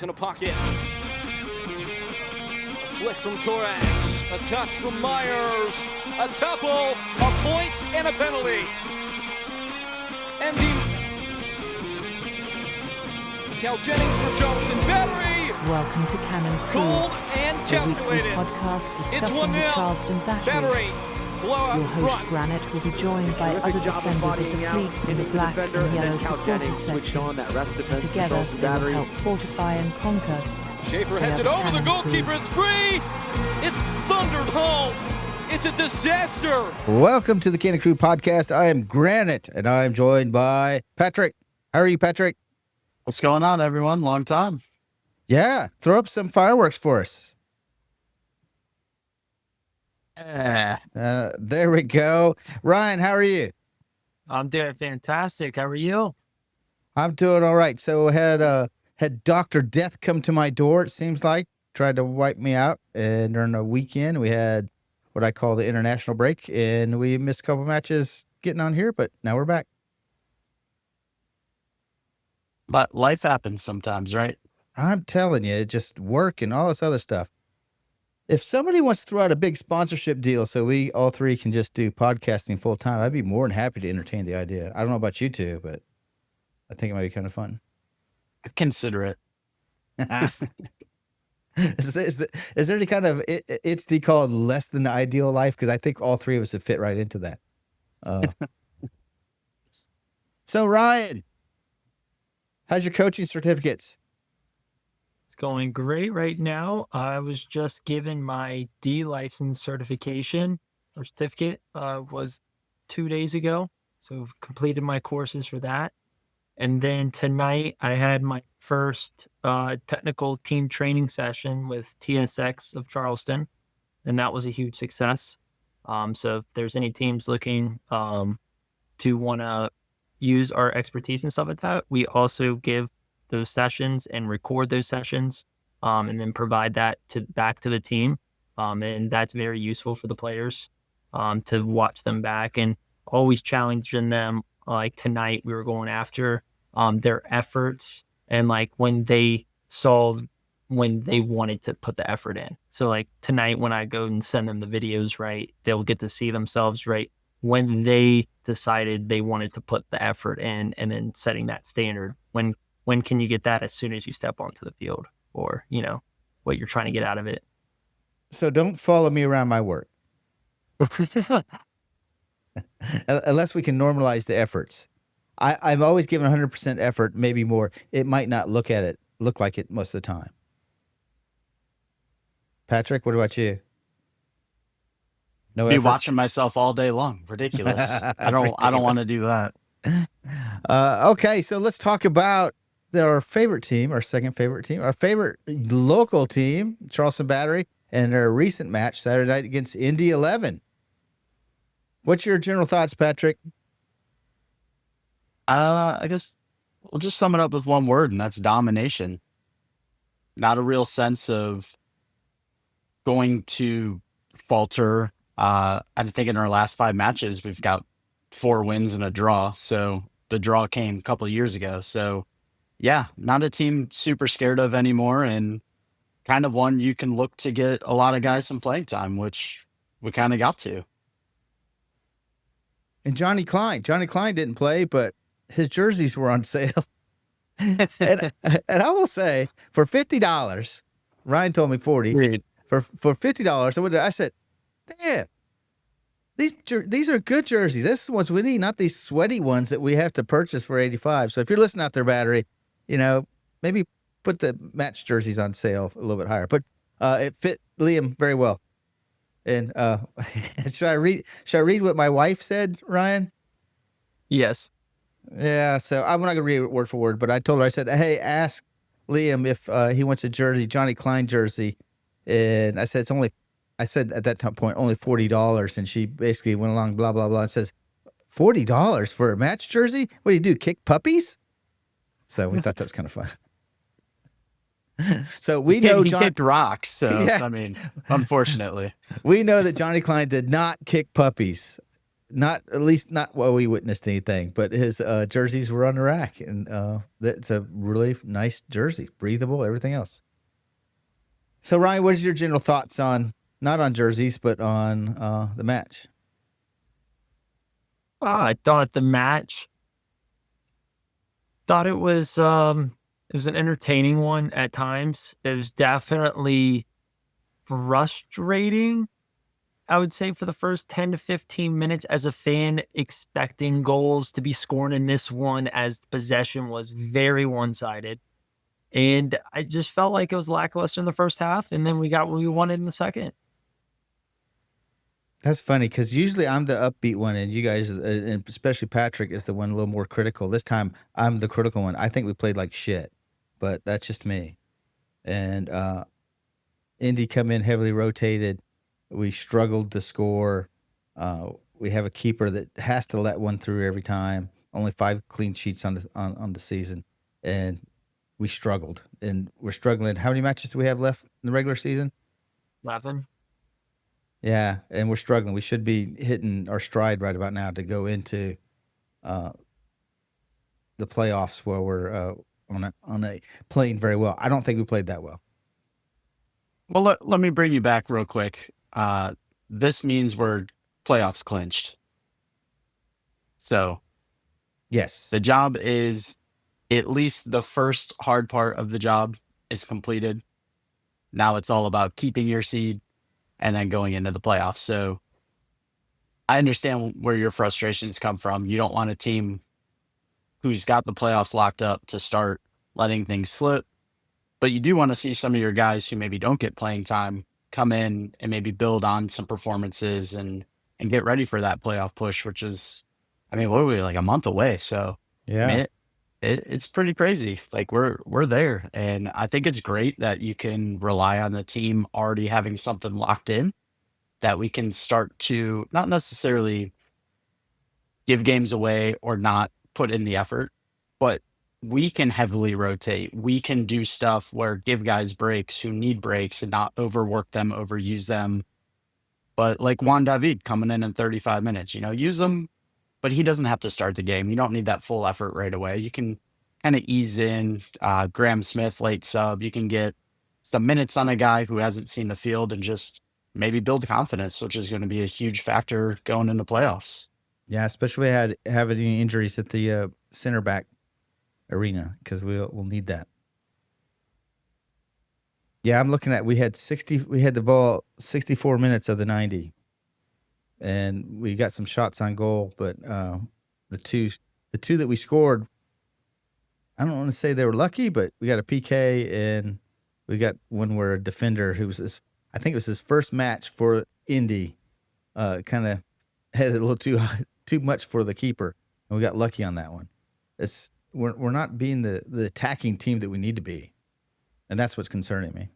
In a pocket. A flick from Torres. A touch from Myers. A tuple, a point, and a penalty. Ending. Cal Jennings for Charleston Battery. Welcome to Cannon Crew, Cold and the weekly calculated. podcast It's discussing the 1-0. Charleston Battery. Battery. Blowout Your in host front. Granite will be joined by Terrific other job defenders of the bodying out fleet from the into black defender, and yellow then Cal supporters Jennings switched section. on that rest defense for Together, Charleston they will Battery. help fortify and conquer. Schaefer They heads are it the over the Cannon goalkeeper. Crew. It's free. It's thundered home. It's a disaster. Welcome to the Cannon Crew podcast. I am Granite, and I am joined by Patrick. How are you, Patrick? What's going on, everyone? Long time. Yeah, throw up some fireworks for us. There we go. Ryan, how are you? I'm doing fantastic. How are you? I'm doing all right. So had Dr. Death come to my door, it seems like, tried to wipe me out. And during the weekend, we had what I call the international break, and we missed a couple matches getting on here, but now we're back. But life happens sometimes, right? I'm telling you, just work and all this other stuff. If somebody wants to throw out a big sponsorship deal so we all three can just do podcasting full time, I'd be more than happy to entertain the idea. I don't know about you two, but I think it might be kind of fun. Consider it. Is there any kind of it's called less than the ideal life? Because I think all three of us would fit right into that. So Ryan, how's your coaching certificates? It's going great right now. I was just given my D license certification or certificate was 2 days ago. So I've completed my courses for that. And then tonight I had my first technical team training session with TSX of Charleston. And that was a huge success. So if there's any teams looking to want to use our expertise and stuff like that, we also give those sessions and record those sessions and then provide that back to the team. And that's very useful for the players to watch them back and always challenging them. Like tonight, we were going after their efforts and like when they wanted to put the effort in. So like tonight, when I go and send them the videos, right, they'll get to see themselves, right, when they decided they wanted to put the effort in and then setting that standard. When can you get that? As soon as you step onto the field or, you know, what you're trying to get out of it. So don't follow me around my work. Unless we can normalize the efforts. I've always given 100% effort, maybe more. It might not look like it most of the time. Patrick, what about you? No Be effort? watching myself all day long. Ridiculous. I don't want to do that. Okay, so let's talk about our favorite team, our second favorite team, our favorite local team, Charleston Battery, and their recent match Saturday night against Indy 11. What's your general thoughts, Patrick? I guess we'll just sum it up with one word, and that's domination. Not a real sense of going to falter. I think in our last 5 matches, we've got 4 wins and a draw. So the draw came a couple of years ago. So yeah, not a team super scared of anymore, and kind of one you can look to get a lot of guys some playing time, which we kind of got to. And Johnny Klein didn't play, but his jerseys were on sale. and I will say, for $50, Ryan told me 40. Agreed. For $50, I said, damn, these are good jerseys. This is ones we need, not these sweaty ones that we have to purchase for $85. So if you're listening out there, Battery, you know, maybe put the match jerseys on sale a little bit higher. But it fit Liam very well. And should I read what my wife said, Ryan? Yes. Yeah, so I'm not going to read it word for word, but I told her, I said, hey, ask Liam if he wants a jersey, Johnny Klein jersey. And I said, I said at that point, only $40. And she basically went along, blah, blah, blah, and says, $40 for a match jersey? What do? Kick puppies? So we thought that was kind of fun. So we know he kicked rocks. So, Yeah. I mean, unfortunately. We know that Johnny Klein did not kick puppies. not at least not while we witnessed anything, but his jerseys were on the rack, and that's a really nice jersey, breathable, everything else. So Ryan, what is your general thoughts on not on jerseys but on the match? I thought the match, thought it was an entertaining one at times. It was definitely frustrating, I would say, for the first 10 to 15 minutes as a fan, expecting goals to be scored in this one, as the possession was very one-sided. And I just felt like it was lackluster in the first half, and then we got what we wanted in the second. That's funny because usually I'm the upbeat one, and you guys, and especially Patrick, is the one a little more critical. This time I'm the critical one. I think we played like shit, but that's just me. And Indy come in heavily rotated. We struggled to score. We have a keeper that has to let one through every time. Only 5 clean sheets on the season, and we struggled. And we're struggling. How many matches do we have left in the regular season? 11. Yeah, and we're struggling. We should be hitting our stride right about now to go into the playoffs where we're on a playing very well. I don't think we played that well. Well, let me bring you back real quick. This means we're playoffs clinched. So Yes. the job is, at least the first hard part of the job is completed. Now it's all about keeping your seed and then going into the playoffs. So I understand where your frustrations come from. You don't want a team who's got the playoffs locked up to start letting things slip, but you do want to see some of your guys who maybe don't get playing time come in and maybe build on some performances and get ready for that playoff push, which is, I mean, what are we, like a month away? So Yeah. I mean, it's pretty crazy. Like we're there, and I think it's great that you can rely on the team already having something locked in, that we can start to not necessarily give games away or not put in the effort, but we can heavily rotate. We can do stuff where give guys breaks who need breaks and not overwork them, overuse them. But like Juan David coming in 35 minutes, use him, but he doesn't have to start the game. You don't need that full effort right away. You can kind of ease in. Graham Smith, late sub. You can get some minutes on a guy who hasn't seen the field and just maybe build confidence, which is going to be a huge factor going into playoffs. Yeah, especially if we have any injuries at the center back arena, because we'll need that. Yeah, I'm looking at we had the ball 64 minutes of the 90. And we got some shots on goal, but the two that we scored, I don't want to say they were lucky, but we got a PK and we got one where a defender who was I think it was his first match for Indy, kind of had it a little too much for the keeper, and we got lucky on that one. We're not being the attacking team that we need to be, and that's what's concerning me.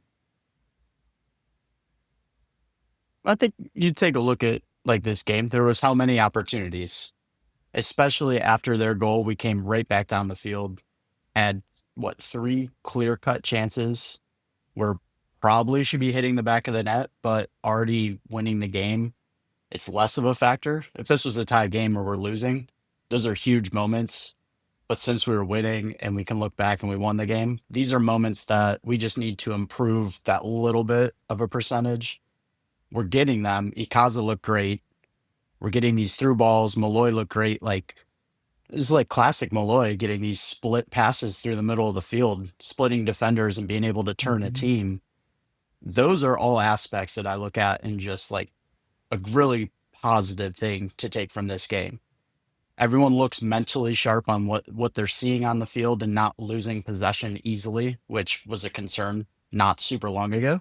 I think you take a look at like this game, there was how many opportunities, especially after their goal, we came right back down the field, had 3 clear-cut chances where probably should be hitting the back of the net, but already winning the game, it's less of a factor. If this was a tie game where we're losing, those are huge moments. But since we were winning and we can look back and we won the game, these are moments that we just need to improve that little bit of a percentage. We're getting them. Ikaza looked great. We're getting these through balls. Malloy looked great. Like, this is like classic Malloy, getting these split passes through the middle of the field, splitting defenders and being able to turn a team. Those are all aspects that I look at and just like a really positive thing to take from this game. Everyone looks mentally sharp on what they're seeing on the field and not losing possession easily, which was a concern not super long ago.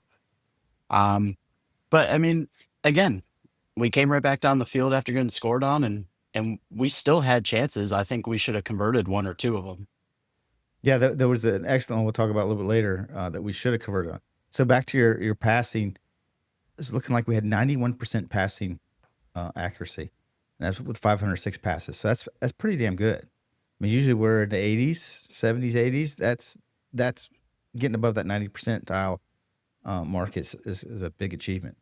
But I mean, again, we came right back down the field after getting scored on, and we still had chances. I think we should have converted 1 or 2 of them. Yeah, there was an excellent one we'll talk about a little bit later that we should have converted on. So back to your passing, it's looking like we had 91% passing accuracy. And that's with 506 passes. So that's pretty damn good. I mean, usually we're in the 80s, 70s, 80s. That's getting above that 90 percentile mark is a big achievement.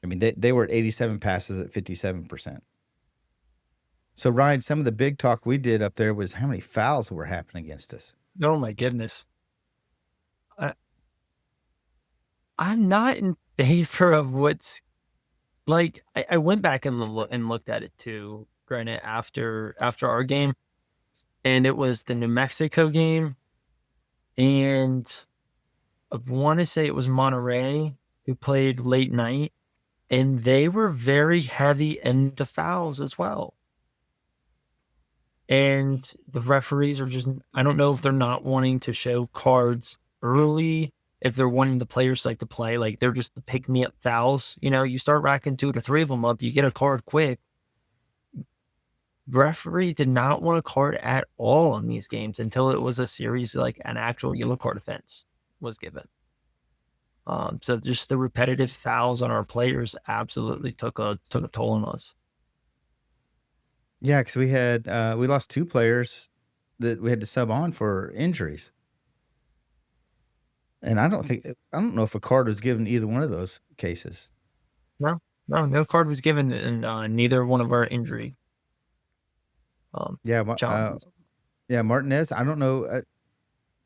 I mean, they were at 87 passes at 57%. So, Ryan, some of the big talk we did up there was how many fouls were happening against us. Oh my goodness. I'm not in favor of what's like. I went back and looked at it too, granted, after our game, and it was the New Mexico game, and I want to say it was Monterey who played late night, and they were very heavy in the fouls as well. And the referees are just, I don't know if they're not wanting to show cards early, if they're wanting the players like to play, like they're just the pick me up fouls. You know, you start racking 2 to 3 of them up, you get a card quick. Referee did not want a card at all in these games until it was a series, like an actual yellow card offense was given. So just the repetitive fouls on our players absolutely took a toll on us. Yeah, because we lost 2 players that we had to sub on for injuries. And I don't know if a card was given either one of those cases. No card was given in neither one of our injury. Martinez. I don't know.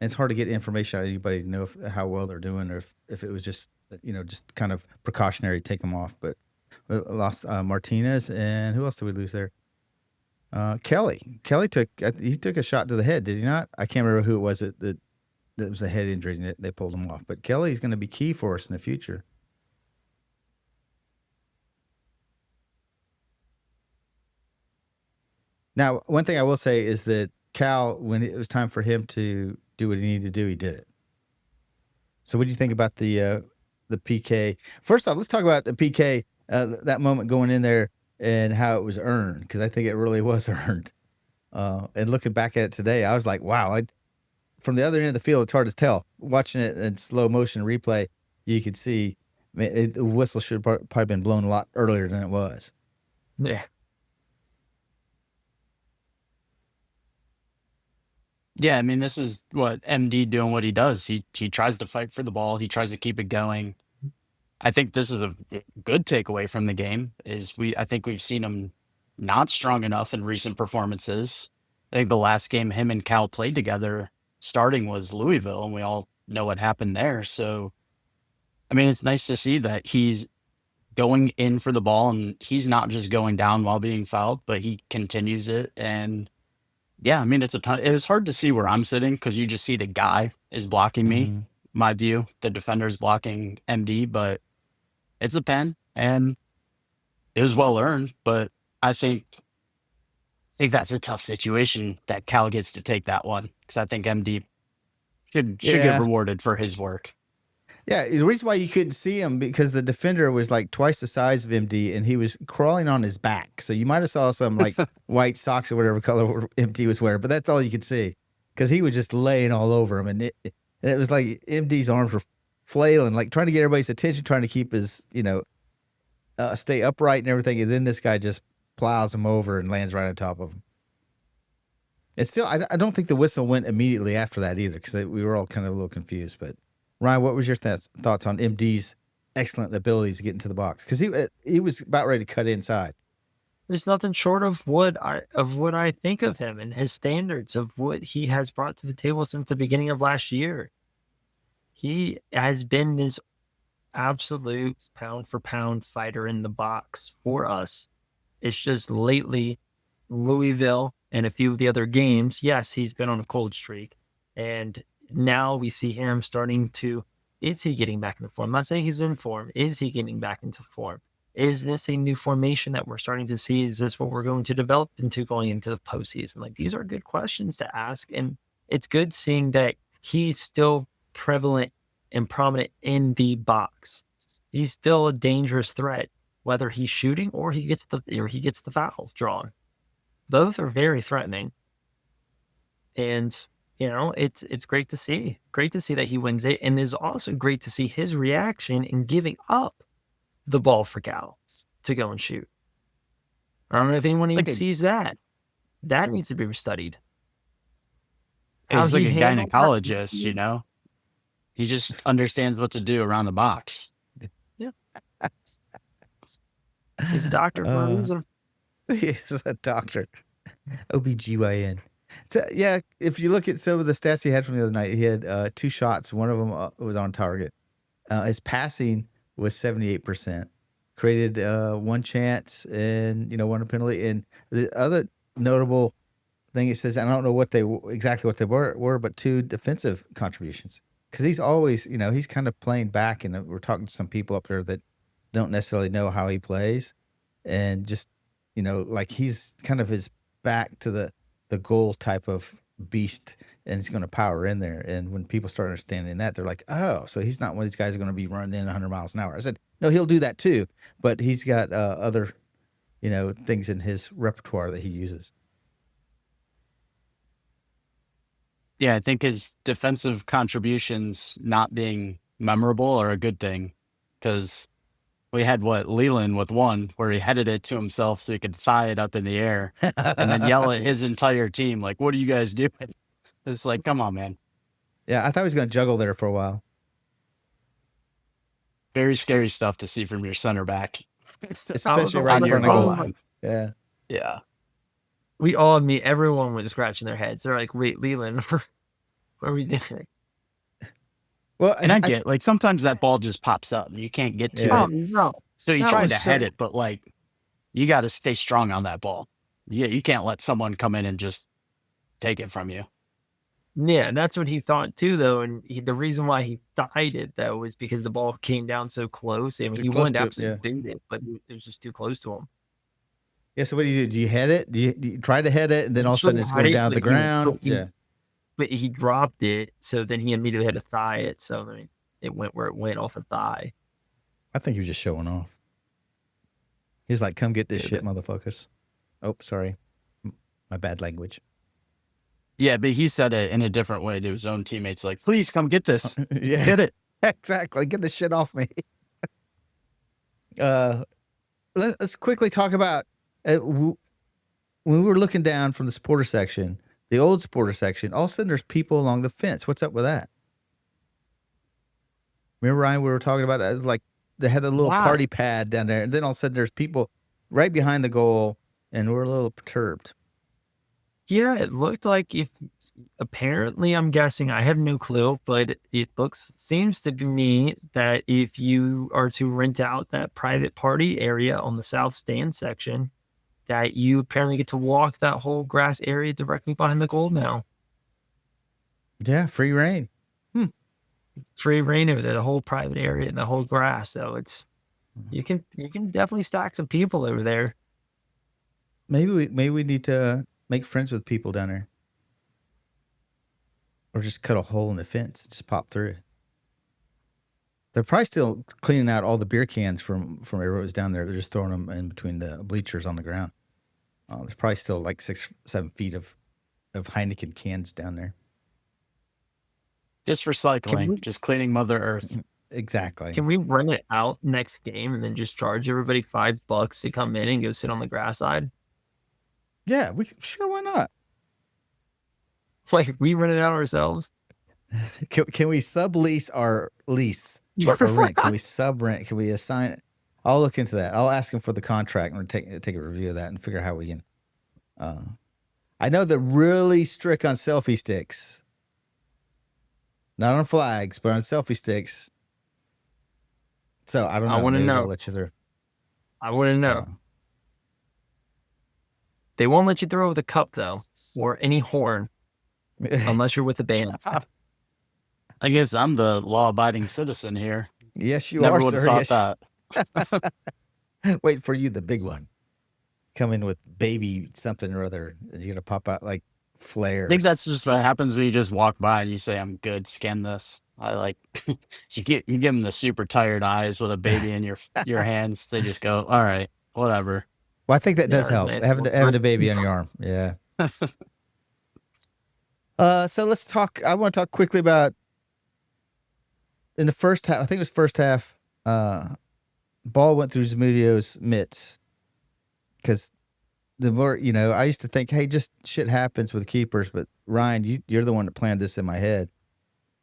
It's hard to get information out of anybody to know how well they're doing, or if it was just just kind of precautionary, take them off. But we lost Martinez, and who else did we lose there? Kelly. Kelly took a shot to the head, did he not? I can't remember who it was that was a head injury and they pulled him off. But Kelly's going to be key for us in the future. Now, one thing I will say is that Cal, when it was time for him to do what he needed to do, he did it. So what do you think about the PK? First off, let's talk about the PK, that moment going in there and how it was earned, because I think it really was earned. And looking back at it today, I was like, wow. From the other end of the field, it's hard to tell. Watching it in slow motion replay, you could see the whistle should have probably been blown a lot earlier than it was. Yeah. Yeah, I mean, this is what MD doing what he does. He tries to fight for the ball. He tries to keep it going. I think this is a good takeaway from the game. I think we've seen him not strong enough in recent performances. I think the last game him and Cal played together starting was Louisville, and we all know what happened there. So, I mean, it's nice to see that he's going in for the ball, and he's not just going down while being fouled, but he continues it. And yeah, I mean, it was hard to see where I'm sitting because you just see the guy is blocking me. Mm-hmm. My view, the defender is blocking MD, but it's a pen, and it was well earned. But I think that's a tough situation that Cal gets to take that one, because I think MD should get rewarded for his work. Yeah, the reason why you couldn't see him because the defender was like twice the size of MD, and he was crawling on his back. So you might have saw some like white socks or whatever color MD was wearing, but that's all you could see because he was just laying all over him, and it was like MD's arms were flailing, like trying to get everybody's attention, trying to keep his stay upright and everything, and then this guy just plows him over and lands right on top of him. It's still, I don't think the whistle went immediately after that either, because we were all kind of a little confused. But Ryan, what was your thoughts on MD's excellent abilities to get into the box? Because he was about ready to cut inside. There's nothing short of what I think of him and his standards of what he has brought to the table since the beginning of last year. He has been this absolute pound for pound fighter in the box for us. It's just lately, Louisville and a few of the other games, yes, he's been on a cold streak. And now we see him starting to, is he getting back into form? I'm not saying he's in form. Is he getting back into form? Is this a new formation that we're starting to see? Is this what we're going to develop into going into the postseason? Like, these are good questions to ask. And it's good seeing that he's still prevalent and prominent in the box. He's still a dangerous threat, whether he's shooting or he gets the foul drawn. Both are very threatening. And, it's great to see. Great to see that he wins it. And it's also great to see his reaction in giving up the ball for Cal to go and shoot. I don't know if anyone even sees that. That needs to be studied. He's like a gynecologist, He just understands what to do around the box. Yeah. He's a doctor for a Uh, reason. He's a doctor. OBGYN. So, yeah, if you look at some of the stats he had from the other night, he had 2 shots. One of them was on target. His passing was 78%. Created 1 chance and 1 penalty. And the other notable thing he says, I don't know exactly what they were, but 2 defensive contributions. Because he's always, he's kind of playing back, and we're talking to some people up there that don't necessarily know how he plays, and just like he's kind of his back to the goal type of beast, and he's going to power in there. And when people start understanding that, they're like, oh, so he's not one of these guys who are going to be running in 100 miles an hour. I said, no, he'll do that too, but he's got other things in his repertoire that he uses. Yeah, I think his defensive contributions not being memorable are a good thing, because we had Leland with one where he headed it to himself so he could thigh it up in the air and then yell at his entire team, like, what are you guys doing? It's like, come on, man. Yeah, I thought he was going to juggle there for a while. Very scary stuff to see from your center back. Especially right on in your front of goal goal. line. Yeah. Yeah. We all admit, everyone was scratching their heads. They're like, wait, Leland, what are we doing? Well, And I get, like, sometimes that ball just pops up and you can't get to Yeah. Oh, it. no. So you That try was to so- head it, but, like, you got to stay strong on that ball. Yeah, you can't let someone come in and just take it from you. Yeah, and that's what he thought too, though. And the reason why he died it, though, was because the ball came down so close. I mean, Too he close wanted to to it, absolutely beat it, but it was just too close to him. Yeah, so what do you do? Do you head it? Do you try to head it, and then all of a sudden it's going Tried, down to the but he- ground? but he- Yeah. But he dropped it, so then he immediately had to thigh it. So I mean, it went where it went off a thigh. I think he was just showing off. He's like, come get this shit, motherfuckers. Oh, sorry. My bad language. Yeah, but he said it in a different way to his own teammates, like, please come get this. Yeah. Hit it. Exactly. Get this shit off me. Let's quickly talk about when we were looking down from the supporter section, the old supporter section, all of a sudden there's people along the fence. What's up with that? Remember, Ryan, we were talking about that? It was like they had the little Wow. party pad down there, and then all of a sudden there's people right behind the goal, and we're a little perturbed. Yeah, it looked like apparently, I'm guessing, I have no clue, but it seems to me that if you are to rent out that private party area on the south stand section, that you apparently get to walk that whole grass area directly behind the goal now. Yeah, free reign. Free reign over there, the whole private area and the whole grass. So it's you can definitely stack some people over there. Maybe we need to make friends with people down there, or just cut a hole in the fence, just pop through. They're probably still cleaning out all the beer cans from everyone who's down there. They're just throwing them in between the bleachers on the ground. There's probably still like 6-7 feet of Heineken cans down there. Just recycling, just cleaning Mother Earth. Exactly. Can we rent it out next game and then just charge everybody $5 to come in and go sit on the grass side? Yeah, sure. Why not? Like we rent it out ourselves. Can we sublease our lease or rent? Can we sub rent? Can we assign it? I'll look into that. I'll ask him for the contract and take a review of that and figure out how we can. I know they're really strict on selfie sticks. Not on flags, but on selfie sticks. So I don't know. I wanna Maybe know. I'll let you through. I wouldn't know. They won't let you throw with a cup though, or any horn, unless you're with a band. I guess I'm the law-abiding citizen here. Yes, you Never are, would have sir. thought that. Wait for you, the big one. Come in with baby something or other. You're gonna pop out like flares. I think that's just what happens when you just walk by and you say, I'm good, scan this. I like, you give them the super tired eyes with a baby in your hands. They just go, all right, whatever. Well, I think that does Yeah, help. nice Having little a baby on your arm. Yeah. So let's talk. I want to talk quickly about in the first half. I think it was first half. Ball went through Zamudio's mitts because the more I used to think, hey, just shit happens with keepers. But Ryan, you're the one that planned this in my head.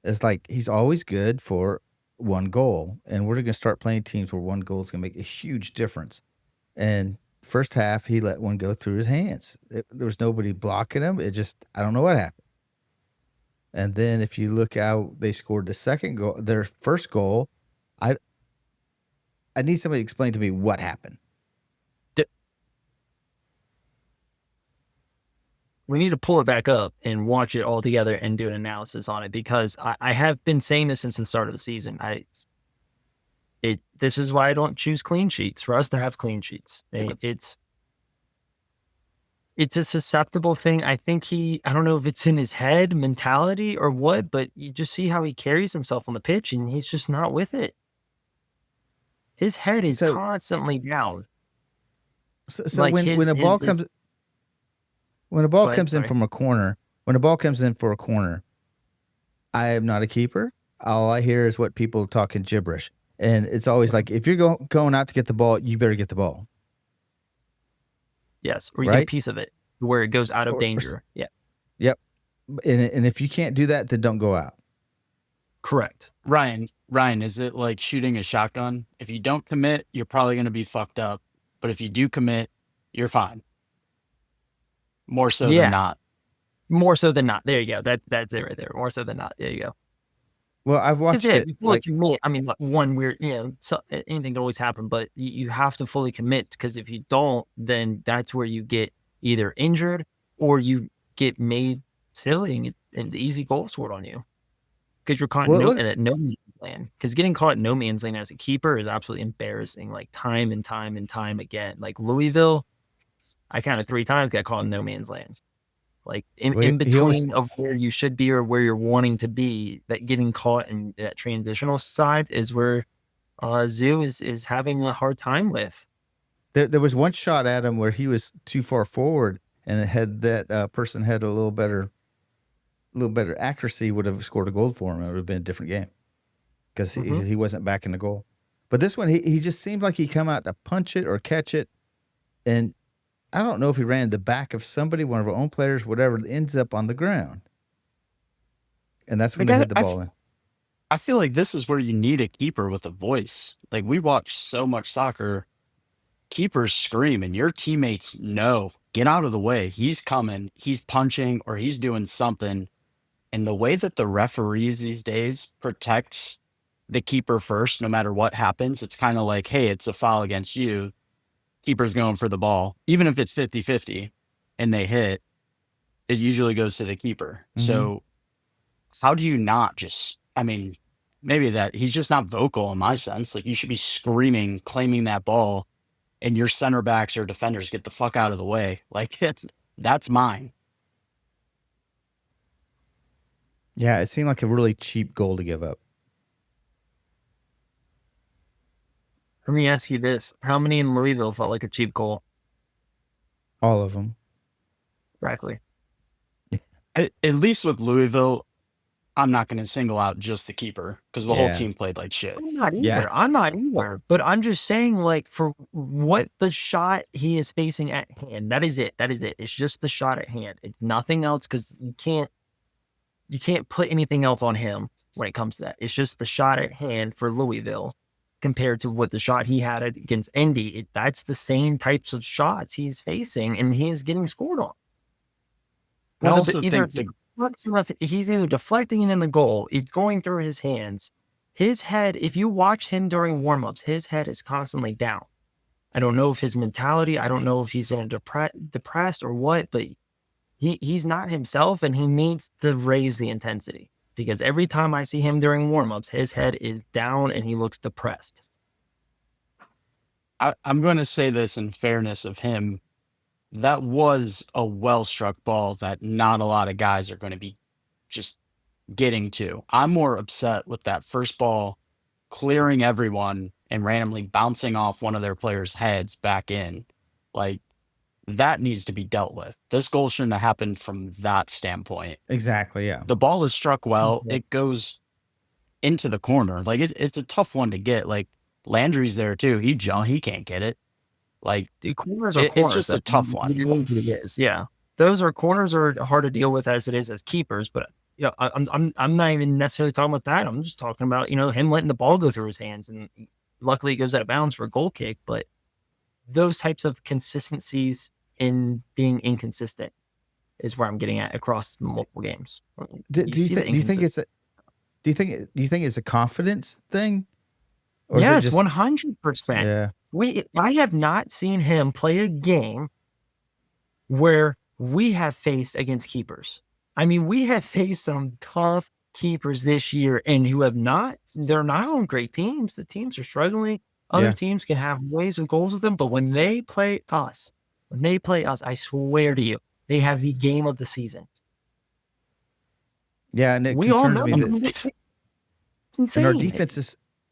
It's like he's always good for one goal, and we're going to start playing teams where one goal is going to make a huge difference. And first half, he let one go through his hands. There was nobody blocking him. I don't know what happened. And then if you look how they scored the second goal, their first goal, I need somebody to explain to me what happened. We need to pull it back up and watch it all together and do an analysis on it, because I have been saying this since the start of the season. This is why I don't choose clean sheets. For us to have clean sheets, it's a susceptible thing. I think I don't know if it's in his head mentality or what, but you just see how he carries himself on the pitch, and he's just not with it. His head is constantly down. So like when a ball comes. When a ball comes in from a corner, for a corner, I am not a keeper. All I hear is what people talking gibberish. And it's always like, if you're going out to get the ball, you better get the ball. Yes, or you get a piece of it where it goes out of danger. Yeah. Yep. And if you can't do that, then don't go out. Correct. Ryan, is it like shooting a shotgun? If you don't commit, you're probably going to be fucked up. But if you do commit, you're fine. More so than not. More so than not. There you go. That's it right there. More so than not. There you go. Well, I've watched it. Before you commit, I mean, one weird, anything can always happen, but you have to fully commit, because if you don't, then that's where you get either injured or you get made silly and the easy goal scored on you, because you're caught at no man's land. Because getting caught at no man's land as a keeper is absolutely embarrassing, like time and time and time again. Like Louisville, I counted 3 times got caught in no man's land. Like in between of where you should be or where you're wanting to be, that getting caught in that transitional side is where Zoo is having a hard time with. There was one shot at him where he was too far forward, and it had that person had a little better accuracy, would have scored a goal for him. It would have been a different game, because he wasn't back in the goal. But this one, he just seemed like he come out to punch it or catch it, and I don't know if he ran the back of somebody, one of our own players, whatever, ends up on the ground. And that's when they hit the ball in. I feel like this is where you need a keeper with a voice. Like, we watch so much soccer, keepers scream, and your teammates know, get out of the way. He's coming, he's punching, or he's doing something. And the way that the referees these days protect the keeper first, no matter what happens, it's kind of like, hey, it's a foul against you. Keeper's going for the ball. Even if it's 50-50 and they hit, it usually goes to the keeper. Mm-hmm. So how do you not just, I mean, maybe that he's just not vocal in my sense. Like, you should be screaming, claiming that ball, and your center backs or defenders get the fuck out of the way. Like, that's mine. Yeah, it seemed like a really cheap goal to give up. Let me ask you this. How many in Louisville felt like a cheap goal? All of them. Exactly. At least with Louisville, I'm not going to single out just the keeper, because the whole team played like shit. I'm not either. But I'm just saying, like, for what the shot he is facing at hand, that is it. It's just the shot at hand. It's nothing else, because you can't put anything else on him when it comes to that. It's just the shot at hand for Louisville. Compared to what the shot he had against Indy, that's the same types of shots he's facing, and he is getting scored on. I also think he's either deflecting it in the goal, it's going through his hands. His head, if you watch him during warm-ups, his head is constantly down. I don't know if his mentality, I don't know if he's in a depressed or what, but he's not himself, and he needs to raise the intensity. Because every time I see him during warm-ups, his head is down and he looks depressed. I'm going to say this in fairness of him. That was a well-struck ball that not a lot of guys are going to be just getting to. I'm more upset with that first ball clearing everyone and randomly bouncing off one of their players' heads back in. Like, that needs to be dealt with. This goal shouldn't have happened from that standpoint. Exactly, yeah. The ball is struck well. Mm-hmm. It goes into the corner. Like, it's a tough one to get. Like, Landry's there, too. He can't get it. Like, the corners are corners. It's just a tough one. Yeah. Corners are hard to deal with as it is as keepers, but I'm not even necessarily talking about that. I'm just talking about, him letting the ball go through his hands, and luckily it goes out of bounds for a goal kick, but those types of consistencies in being inconsistent is where I'm getting at across multiple games. Do you think it's a confidence thing? Or is it Yes, just 100%. yeah. I have not seen him play a game where we have faced against keepers. I mean, we have faced some tough keepers this year and they're not on great teams. The teams are struggling. Other Yeah. teams can have ways and goals with them, but when they play us, I swear to you, they have the game of the season. Yeah, and it We all concerns know me that it's insane. and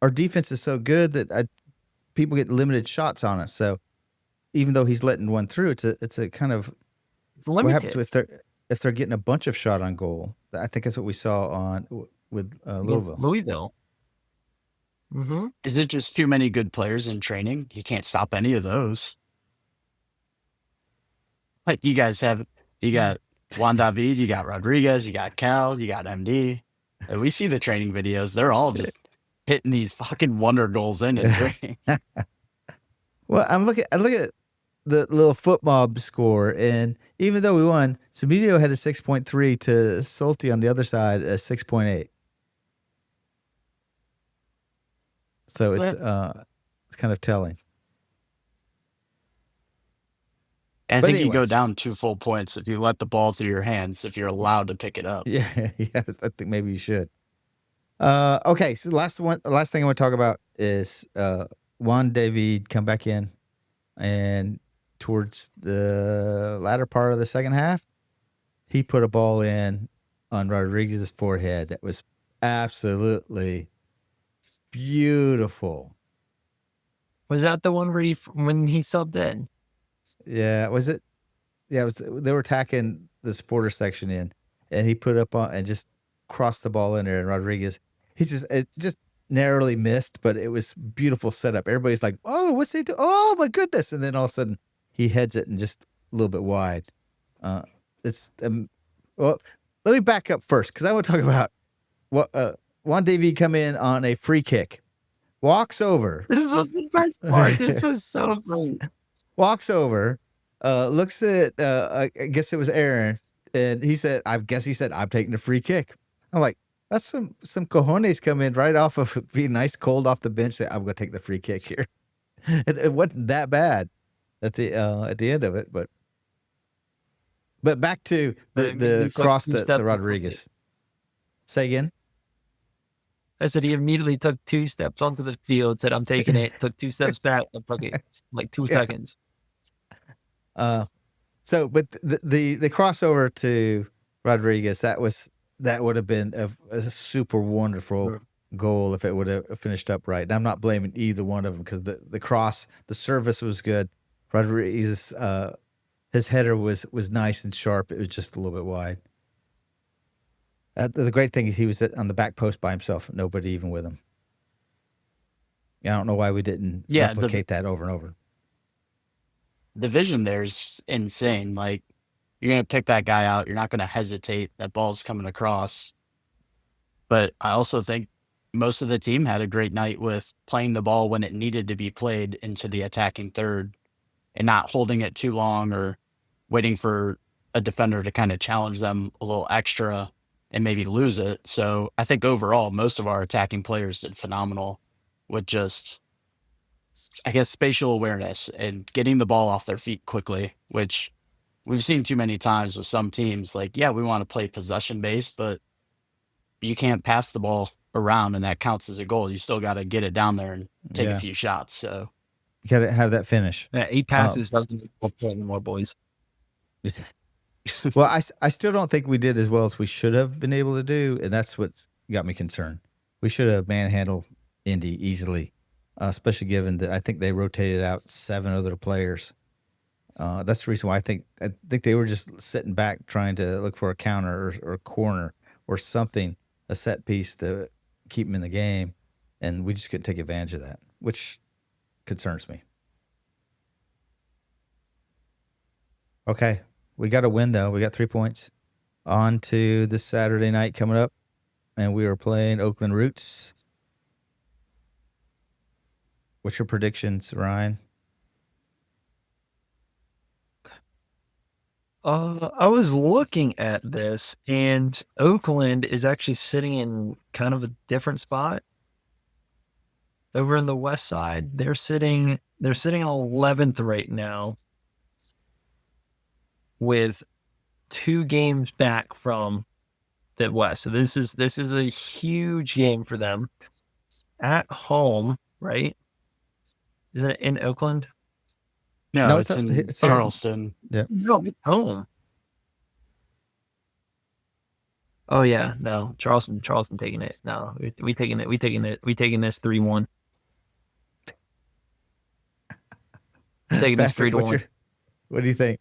our defense is so good that people get limited shots on us. So even though he's letting one through, it's a kind of It's what limited. happens if they're getting a bunch of shot on goal. I think that's what we saw with Against Louisville. Louisville. Mm-hmm. Is it just too many good players in training? You can't stop any of those. Like you got Juan David, you got Rodriguez, you got Cal, you got MD. And we see the training videos. They're all just hitting these fucking wonder goals in training. Well, I look at the little football score, and even though we won, Samudio had a 6.3 to Solti on the other side a 6.8. So it's kind of telling. And I But think you go anyways. down 2 full points if you let the ball through your hands, if you're allowed to pick it up. Yeah, I think maybe you should. Okay, so last thing I want to talk about is Juan David come back in, and towards the latter part of the second half, he put a ball in on Rodriguez's forehead that was absolutely beautiful. Was that the one where when he subbed in? Yeah, was it? Yeah, it was. They were attacking the supporter section in, and he put up on and just crossed the ball in there. And Rodriguez, it just narrowly missed, but it was beautiful setup. Everybody's like, "Oh, what's he do? Oh my goodness!" And then all of a sudden, he heads it and just a little bit wide. Well, let me back up first because I want to talk about what Juan David come in on a free kick, walks over. This was the best part. This was so great. Walks over, looks at, I guess it was Aaron, and he said, I'm taking the free kick. I'm like, that's some cojones come in right off of being nice cold off the bench. Say, I'm going to take the free kick here. It wasn't that bad at the end of it, but back to the cross to Rodriguez. Say again. I said he immediately took 2 steps onto the field, said, I'm taking it, took 2 steps back, and took it like 2 seconds. But the crossover to Rodriguez, that would have been a super wonderful goal if it would have finished up right. And I'm not blaming either one of them because the service was good. Rodriguez, his header was nice and sharp. It was just a little bit wide. The great thing is he was on the back post by himself, nobody even with him. I don't know why we didn't replicate that over and over. The vision there is insane. Like, you're going to pick that guy out. You're not going to hesitate. That ball's coming across. But I also think most of the team had a great night with playing the ball when it needed to be played into the attacking third and not holding it too long or waiting for a defender to kind of challenge them a little extra and maybe lose it. So I think overall, most of our attacking players did phenomenal with just, I guess, spatial awareness and getting the ball off their feet quickly, which we've seen too many times with some teams. Like, yeah, we want to play possession based, but you can't pass the ball around and that counts as a goal. You still got to get it down there and take a few shots. So you got to have that finish. Yeah, 8 passes doesn't equal anymore, boys. Well, I still don't think we did as well as we should have been able to do, and that's what's got me concerned. We should have manhandled Indy easily, especially given that I think they rotated out 7 other players. That's the reason why I think they were just sitting back trying to look for a counter or a corner or something, a set piece to keep them in the game, and we just couldn't take advantage of that, which concerns me. Okay. We got a win, though. We got 3 points. On to this Saturday night coming up, and we are playing Oakland Roots. What's your predictions, Ryan? I was looking at this, and Oakland is actually sitting in kind of a different spot. Over in the west side, they're sitting 11th right now, with 2 games back from the west. So this is a huge game for them at home, right? Isn't it in Oakland? No, No, it's in it's Charleston. No, it's home. Oh yeah, no, Charleston taking it. No, we taking it. We taking this 3-1. Taking this Patrick, 3-1. what do you think?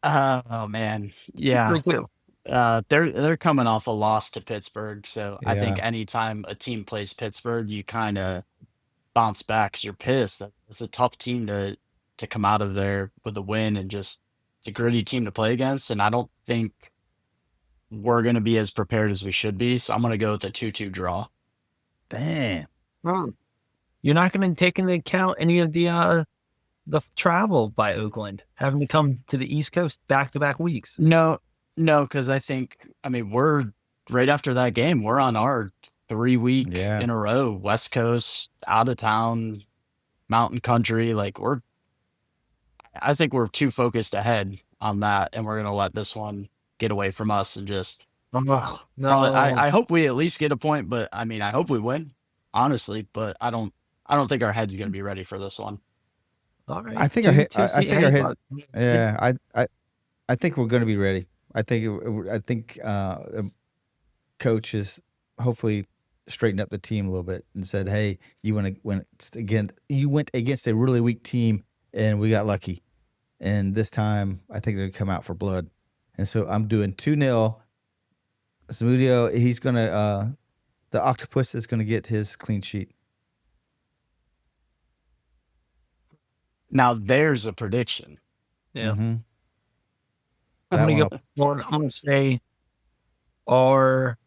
Oh man, yeah. 3-2. They're coming off a loss to Pittsburgh, so I think Yeah. anytime a team plays Pittsburgh, you kind of bounce back 'cause you're pissed. It's a tough team to come out of there with a win, and just it's a gritty team to play against. And I don't think we're going to be as prepared as we should be. So I'm going to go with a 2-2 draw. Damn. You're not going to take into account any of the travel by Oakland, having to come to the East Coast back-to-back weeks. No, because I mean, we're right after that game, we're on our 3-week Yeah. in a row, West Coast, out of town, mountain country. Like I think we're too focused ahead on that, and we're gonna let this one get away from us and just. No, I hope we at least get a point, but I mean, I hope we win, honestly. But I don't think our head's gonna be ready for this one. all right. I think our head- I see, think our hey, head- look, Yeah, I think we're going to be ready. I think coach has hopefully straightened up the team a little bit and said, "Hey, you went against a really weak team, and we got lucky. And this time, I think they're going to come out for blood." And so I'm doing 2-0. Zamudio, he's going to the Octopus is going to get his clean sheet. Now there's a prediction. Yeah. Mhm. I'm That gonna one go. Well, I'm gonna say our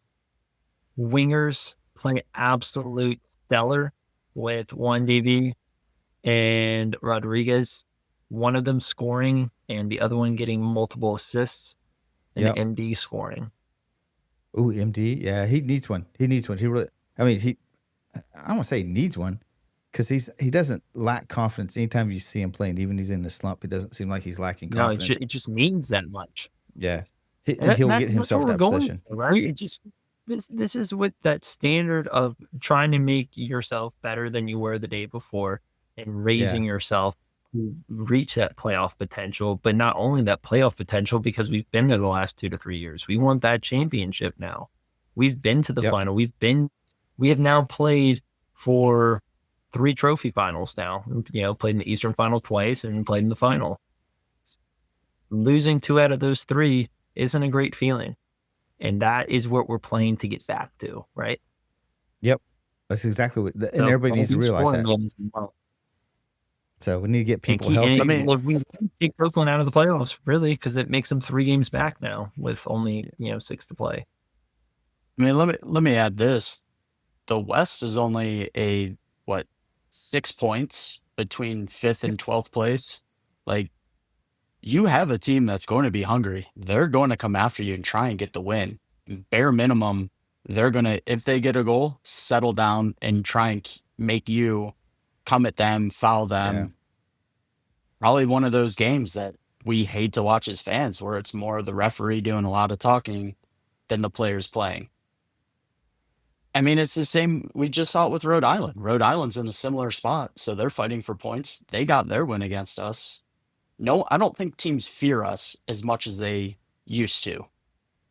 wingers play absolute stellar with Juan DV and Rodriguez. One of them scoring and the other one getting multiple assists, and Yep. MD scoring. Ooh, MD. Yeah, he needs one. He really. I mean, I don't want to say he needs one, because he doesn't lack confidence. Anytime you see him playing, even he's in the slump, it doesn't seem like he's lacking No, confidence. it just means that much. Yeah, And he'll that- get that's himself where that we're going, position. right? It just this is with that standard of trying to make yourself better than you were the day before, and raising yourself to reach that playoff potential. But not only that playoff potential, because we've been there the last 2 to 3 years. We want that championship now. We've been to the Yep. final. We have now played for 3 trophy finals now. You know, played in the Eastern Final twice and played in the final. Losing 2 out of those 3 isn't a great feeling. And that is what we're playing to get back to, right? That's exactly what, and So, everybody needs to we'll be realize scoring that. goals as well. So we need to get And people keep, healthy. and look, we take Brooklyn out of the playoffs, really, because it makes them 3 games back now with only 6 to play. I mean, let me add this: the West is only 6 points between 5th and 12th place. Like, you have a team that's going to be hungry. They're going to come after you and try and get the win. Bare minimum, they're going to, if they get a goal, settle down and try and make you come at them, foul them. Yeah. Probably one of those games that we hate to watch as fans, where it's more the referee doing a lot of talking than the players playing. I mean, it's the same. We just saw it with Rhode Island. Rhode Island's in a similar spot, so they're fighting for points. They got their win against us. No, I don't think teams fear us as much as they used to.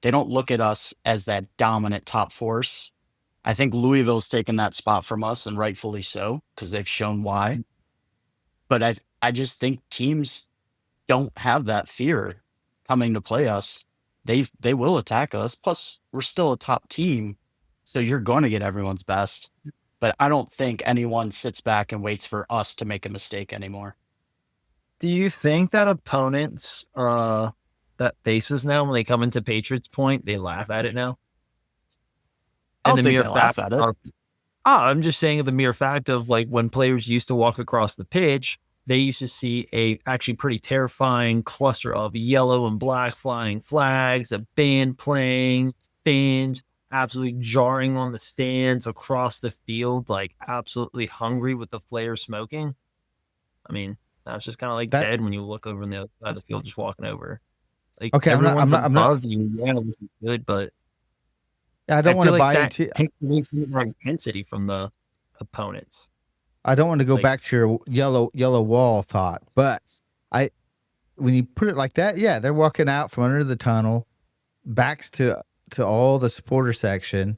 They don't look at us as that dominant top force. I think Louisville's taken that spot from us, and rightfully so, because they've shown why. But I just think teams don't have that fear coming to play us. They will attack us. Plus, we're still a top team, so you're going to get everyone's best. But I don't think anyone sits back and waits for us to make a mistake anymore. Do you think that opponents that faces now, when they come into Patriots Point, they laugh at it now? I don't And the think mere they laugh fact at it. I'm just saying the mere fact of, like, when players used to walk across the pitch, they used to see a actually pretty terrifying cluster of yellow and black flying flags, a band playing, fans absolutely jarring on the stands across the field, like absolutely hungry with the flare smoking. I mean, that's just kind of like That- dead when you look over on the other side of the field, just walking over. Like, Okay, I'm not- everyone's I'm not- above you, yeah, which is good, but I don't want feel to like buy that into. takes away some of the intensity from the opponents. I don't want to go like- back to your yellow wall thought, but when you put it like that, yeah, they're walking out from under the tunnel, backs to all the supporter section.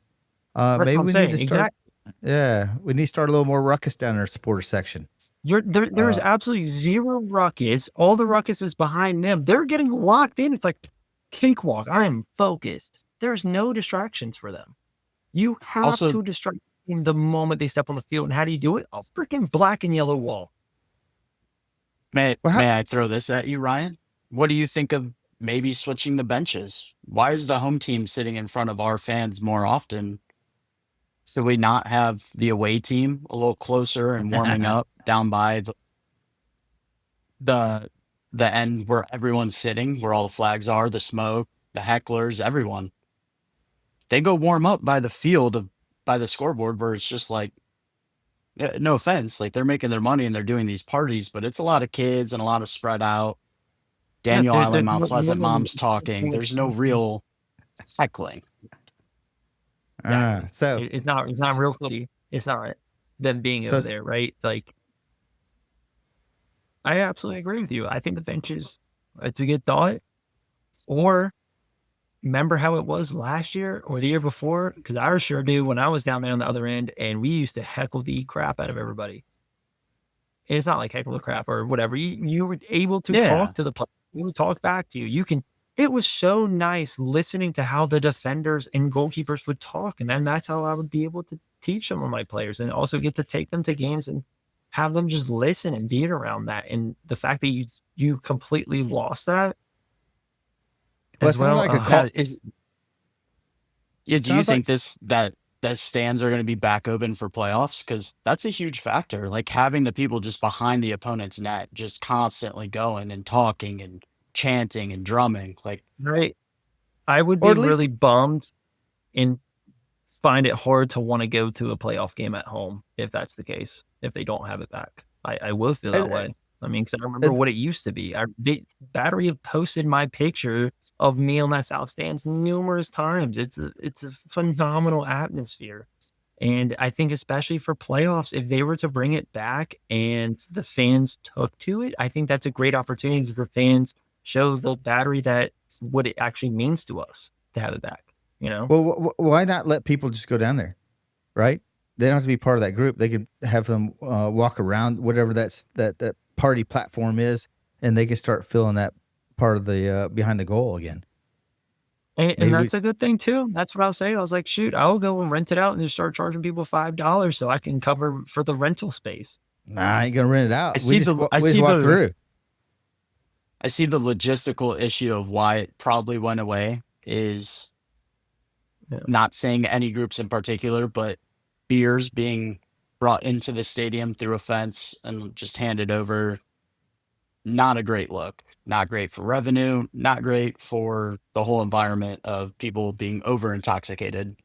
That's Maybe what I'm we saying. need to start. Exactly. Yeah, we need to start a little more ruckus down in our supporter section. There is absolutely zero ruckus. All the ruckus is behind them. They're getting locked in. It's like cakewalk. I am focused. There's no distractions for them. You have Also- to distract them the moment they step on the field. And how do you do it? A freaking black and yellow wall. May Well, how- I throw this at you, Ryan? What do you think of maybe switching the benches? Why is the home team sitting in front of our fans more often? So we not have the away team a little closer and warming up down by the end where everyone's sitting, where all the flags are, the smoke, the hecklers, everyone. They go warm up by the field, by the scoreboard, where it's just like, yeah, no offense, like they're making their money and they're doing these parties, but it's a lot of kids and a lot of spread out. Daniel there- Island, there's Mount no- Pleasant, no- mom's talking. There's no real heckling. So It's not real footy. It's not them being So over it's- there, right? Like, I absolutely agree with you. I think the benches, it's a good thought. Or remember how it was last year or the year before? Because I sure do when I was down there on the other end, and we used to heckle the crap out of everybody. And it's not like heckle the crap or whatever. You were able to Yeah. talk to the player. We would talk back to you. You can. It was so nice listening to how the defenders and goalkeepers would talk, and then that's how I would be able to teach some of my players, and also get to take them to games and have them just listen and be around that. And the fact that you completely lost that. Well, it as sounds well, like a call. Yeah, do you Sounds like- think that stands are going to be back open for playoffs? Because that's a huge factor. Like having the people just behind the opponent's net, just constantly going and talking and chanting and drumming. Like, Right. I would Or be at least- really bummed and find it hard to want to go to a playoff game at home if that's the case, if they don't have it back. I will feel that And- way. I mean, because I remember and- what it used to be. Battery have posted my picture of me on that South Stands numerous times. It's a phenomenal atmosphere. And I think especially for playoffs, if they were to bring it back and the fans took to it, I think that's a great opportunity for fans show the Battery that what it actually means to us to have it back. You know, Well, why not let people just go down there, right? They don't have to be part of that group. They could have them walk around whatever that party platform is, and they can start filling that part of the behind the goal again. and maybe- that's a good thing too. That's what I was saying. I was like, shoot, I'll go and rent it out and just start charging people $5 so I can cover for the rental space. Nah, I ain't gonna rent it out. I We see just, the- wa- I we just see walk the- through. I see the logistical issue of why it probably went away is Yeah. not saying any groups in particular, but beers being brought into the stadium through a fence and just handed over. Not a great look. Not great for revenue. Not great for the whole environment of people being over intoxicated.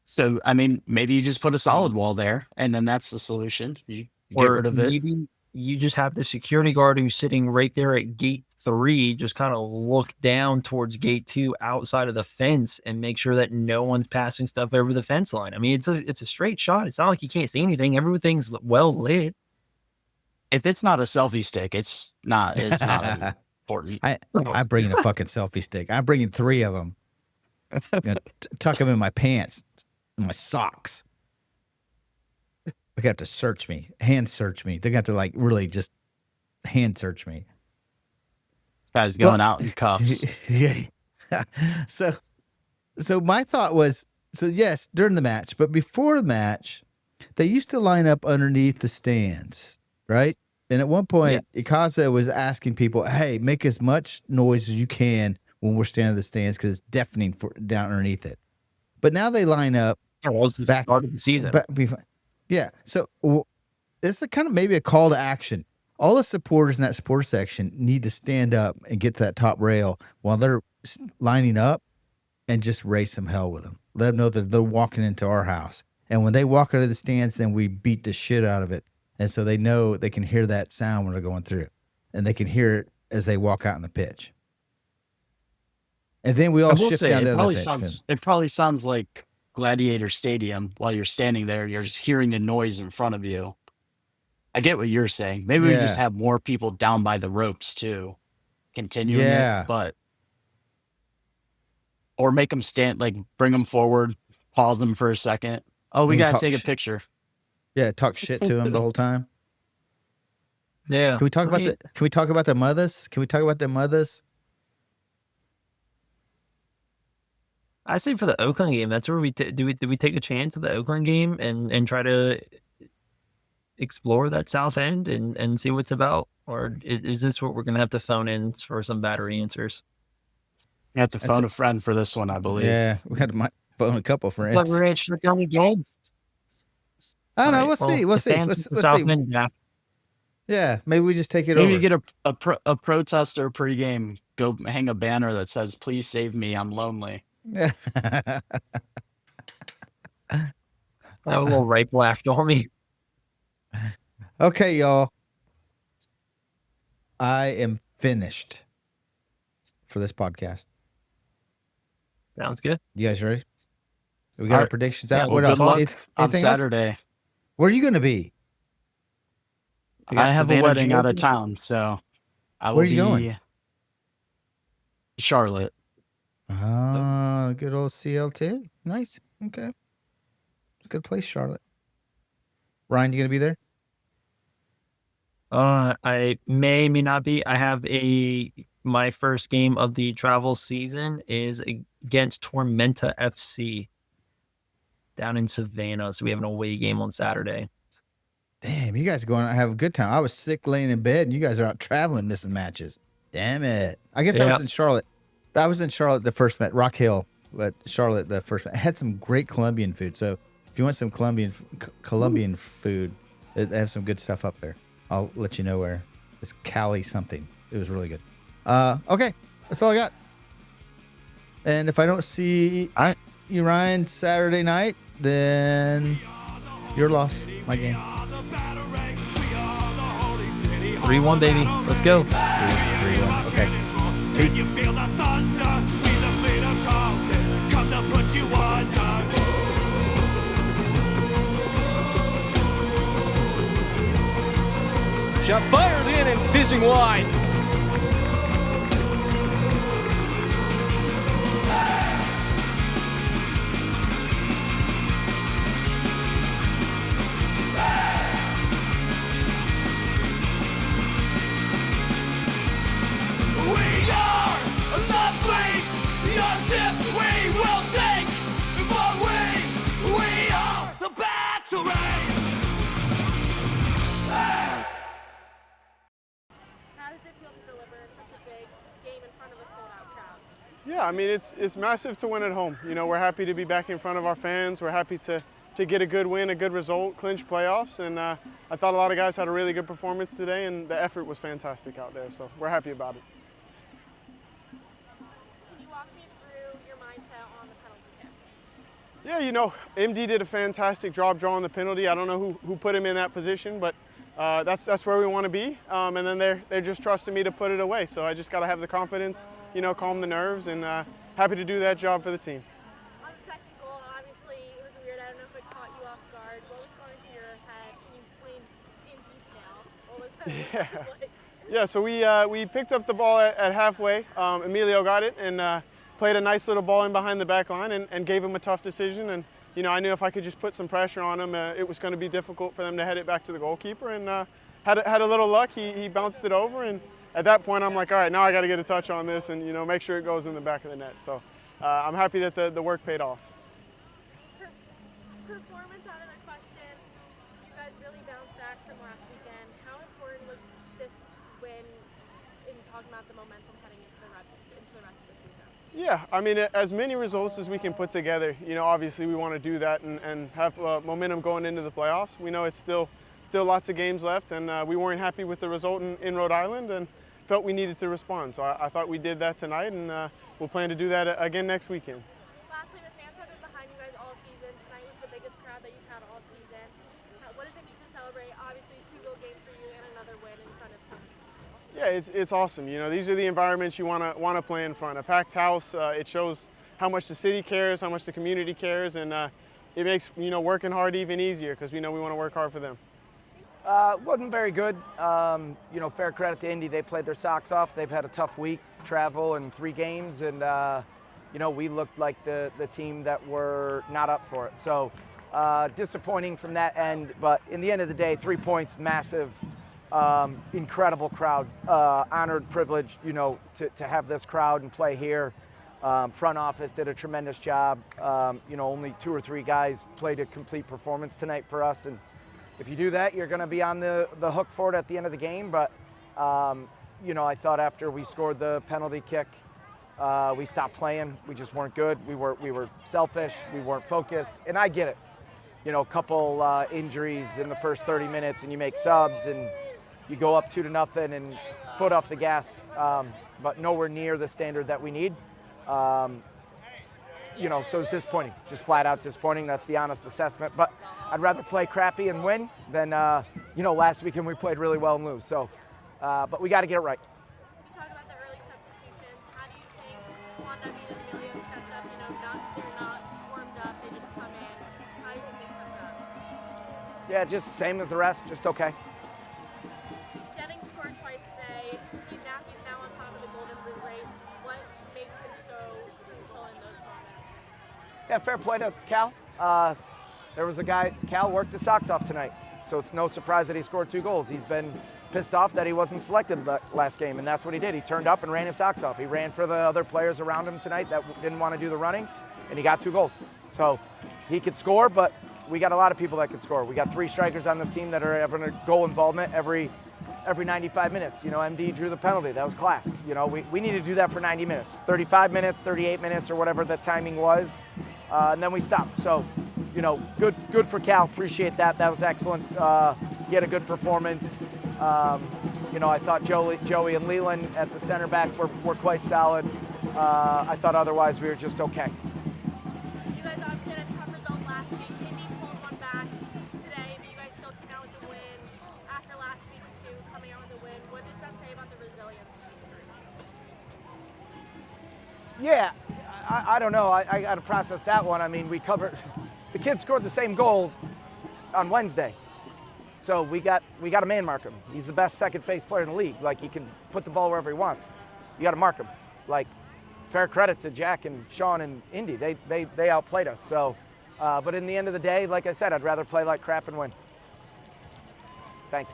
So, I mean, maybe you just put a solid wall there and then that's the solution. You get Or rid of it. maybe you just have the security guard who's sitting right there at gate 3, just kind of look down towards gate 2 outside of the fence and make sure that no one's passing stuff over the fence line. I mean, it's a straight shot. It's not like you can't see anything. Everything's well lit. If it's not a selfie stick, it's not important. I'm bringing a fucking selfie stick. I'm bringing 3 of them. Tuck them in my pants, in my socks. They got to search me, hand search me. They got to like really just hand search me. This guy's going out in cuffs. Yeah. So my thought was, so yes, during the match, but before the match, they used to line up underneath the stands, right? And at one point, Ikaza was asking people, "Hey, make as much noise as you can when we're standing in the stands because it's deafening for down underneath it." But now they line up Yeah, well, it's the Back- start of the season. yeah. So this is kind of maybe a call to action. All the supporters in that supporter section need to stand up and get to that top rail while they're lining up and just raise some hell with them. Let them know that they're walking into our house. And when they walk out of the stands, then we beat the shit out of it. And so they know they can hear that sound when they're going through. And they can hear it as they walk out in the pitch. And then we all shift down the other pitch. It probably sounds like Gladiator Stadium while you're standing there. You're just hearing the noise in front of you. I get what you're saying. Maybe we just have more people down by the ropes too, continuing it, but or make them stand, like bring them forward, pause them for a second. Oh, we gotta take a picture. Yeah, talk shit to them the whole time. Yeah. Can we talk about the mothers? Can we talk about the mothers? I say for the Oakland game, that's where we do we take a chance at the Oakland game and try to explore that south end and see what's about, or is this what we're gonna have to phone in for some battery answers? You have to phone a friend for this one, I believe. Yeah, we had to phone a couple friends. But we're actually going again. I don't know. We'll see. We'll see. Let's see. Yeah, maybe we just take it over. Maybe get a protester pregame. Go hang a banner that says, "Please save me. I'm lonely." I have a little rape laughed on me. Okay, y'all. I am finished for this podcast. Sounds good. You guys ready? We got our predictions out. Well, What good else? luck on Anything Saturday. else? Where are you going to be? I have Savannah, a wedding out Georgia. of town, so I will Where are you be going? Charlotte. Ah, good old CLT. Nice. Okay. Good place, Charlotte. Ryan, you going to be there? I may not be. I have my first game of the travel season is against Tormenta FC down in Savannah. So we have an away game on Saturday. Damn, you guys are going to have a good time. I was sick laying in bed, and you guys are out traveling missing matches. Damn it. I guess I was in Charlotte. I was in Charlotte the first match, Rock Hill, but Charlotte the first match. I had some great Colombian food. So if you want some Colombian food, they have some good stuff up there. I'll let you know where. It's Cali something. It was really good. Okay, that's all I got. And if I don't see you, Ryan, Saturday night, then you're lost. My game. 3-1, baby. Let's go. 3-1. Okay. Peace. Shot fired in and fizzing wide. We are the fleets, your ships we will sink, for we are the battery. How does it feel to deliver in such a big game in front of a sold-out crowd? Yeah, I mean, it's massive to win at home. You know, we're happy to be back in front of our fans. We're happy to get a good win, a good result, clinch playoffs. And I thought a lot of guys had a really good performance today, and the effort was fantastic out there. So we're happy about it. Can you walk me through your mindset on the penalty kick? Yeah, you know, MD did a fantastic job drawing the penalty. I don't know who put him in that position, but that's where we want to be. And then they're just trusting me to put it away. So I just got to have the confidence, you know, calm the nerves, and happy to do that job for the team. On the second goal, obviously it was weird. I don't know if it caught you off guard. What was going through your head? Can you explain in detail what was that like? Yeah, so we picked up the ball at halfway. Emilio got it and played a nice little ball in behind the back line and gave him a tough decision. And you know, I knew if I could just put some pressure on him, it was going to be difficult for them to head it back to the goalkeeper. And had a little luck. He bounced it over, and at that point, I'm like, all right, now I got to get a touch on this and, you know, make sure it goes in the back of the net. So I'm happy that the work paid off. Performance out of the question. You guys really bounced back from last weekend. How important was this win in talking about the momentum heading into the rest of the season? Yeah, I mean, as many results as we can put together, you know, obviously we want to do that and have momentum going into the playoffs. We know it's still still lots of games left, and we weren't happy with the result in Rhode Island and felt we needed to respond. So I thought we did that tonight, and we'll plan to do that again next weekend. Lastly, the fans have been behind you guys all season. Tonight was the biggest crowd that you've had all season. What does it mean to celebrate? Obviously, 2-goal game for you and another win in front of some people. Yeah, it's awesome. You know, these are the environments you want to play in front. A packed house, it shows how much the city cares, how much the community cares, and it makes, you know, working hard even easier because we know we want to work hard for them. Wasn't very good. You know, fair credit to Indy. They played their socks off. They've had a tough week, travel and 3 games, and you know, we looked like the team that were not up for it. So disappointing from that end, but in the end of the day, 3 points, massive, incredible crowd. Honored, privileged, you know, to have this crowd and play here. Front office did a tremendous job. You know, only 2 or 3 guys played a complete performance tonight for us, and if you do that, you're going to be on the hook for it at the end of the game. But you know, I thought after we scored the penalty kick, we stopped playing. We just weren't good. We were selfish. We weren't focused. And I get it. You know, a couple injuries in the first 30 minutes, and you make subs, and you go up 2-0 and foot off the gas. But nowhere near the standard that we need. You know, so it's disappointing, just flat out disappointing. That's the honest assessment. But I'd rather play crappy and win than, you know, last weekend we played really well and lose. So, but we got to get it right. You talked about the early substitutions. How do you think Juan David and Emilio stepped up? You know, they're not warmed up, they just come in. How do you think they stepped up? Yeah, just same as the rest, just okay. Jennings scored twice today. He's now on top of the Golden Boot race. What makes him so crucial in those moments? Yeah, fair play to Cal. There was a guy, Cal worked his socks off tonight, so it's no surprise that he scored 2 goals. He's been pissed off that he wasn't selected last game, and that's what he did. He turned up and ran his socks off. He ran for the other players around him tonight that didn't want to do the running, and he got 2 goals. So he could score, but we got a lot of people that could score. We got 3 strikers on this team that are having a goal involvement every 95 minutes. You know, MD drew the penalty. That was class. You know, we need to do that for 90 minutes, 35 minutes, 38 minutes, or whatever the timing was, and then we stopped. So, you know, good for Cal. Appreciate that. That was excellent. He had a good performance. You know, I thought Joey and Leland at the center back were quite solid. I thought otherwise we were just okay. You guys obviously had a tough result last week. Indy pulled one back today, but you guys still came out with the win. After last week too, coming out with a win. What does that say about the resilience of this group? Yeah, I don't know. I got to process that one. I mean, we covered. The kid scored the same goal on Wednesday, so we got to man mark him. He's the best second phase player in the league. Like, he can put the ball wherever he wants. You got to mark him. Like, fair credit to Jack and Sean and Indy. They outplayed us. So, but in the end of the day, like I said, I'd rather play like crap and win. Thanks.